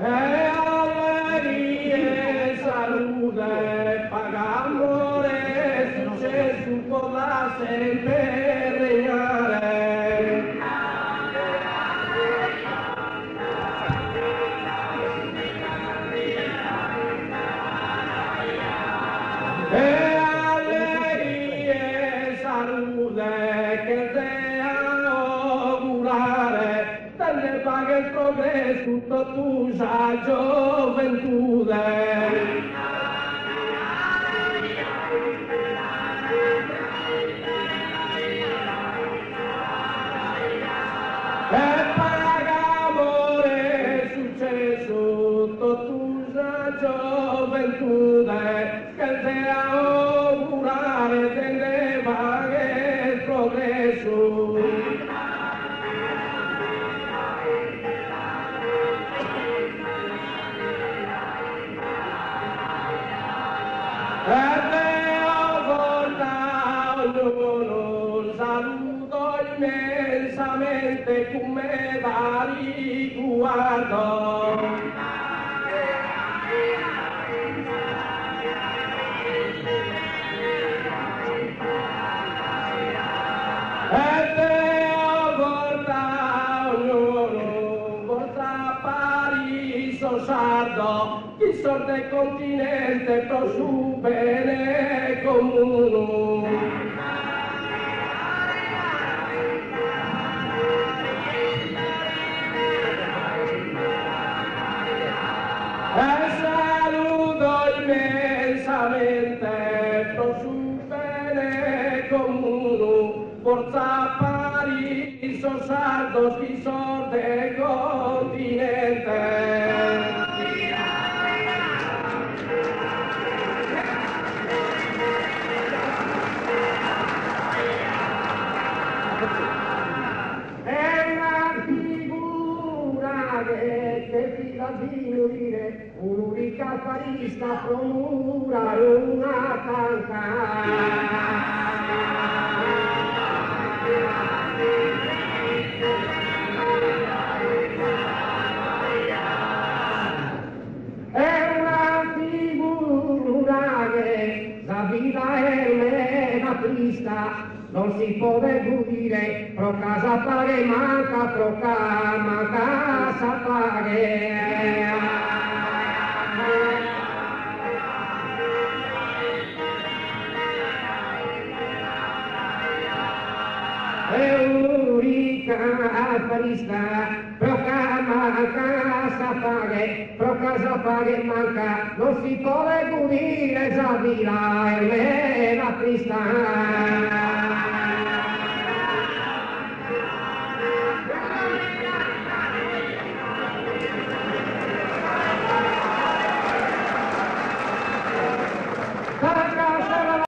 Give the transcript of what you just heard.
allegria, salute, paga amore, successo potrà sempre regnare. Allegria, salute, che te augurare, tante paga il progresso, tutto tu sa gioventù. E paga amore, successo, tutto tu sa gioventù, che te augurare, tante paga il progresso. E Deo porta ognuno, saluto immensamente come da riguardo. E Deo porta ognuno, porta Pariso sardo, chi sorte il continente pro su bene comune. E saluto immensamente pro su bene comune, forza Pariso sardo, chi sorte il continente. È una figura che ti fa dire un'unica farista promura una tanca. È una figura che la vita è mega trista, non si può dire, pro casa pare manca, pro casa pare. È un'unica farista, pro casa pare manca, non si può dire, la vita è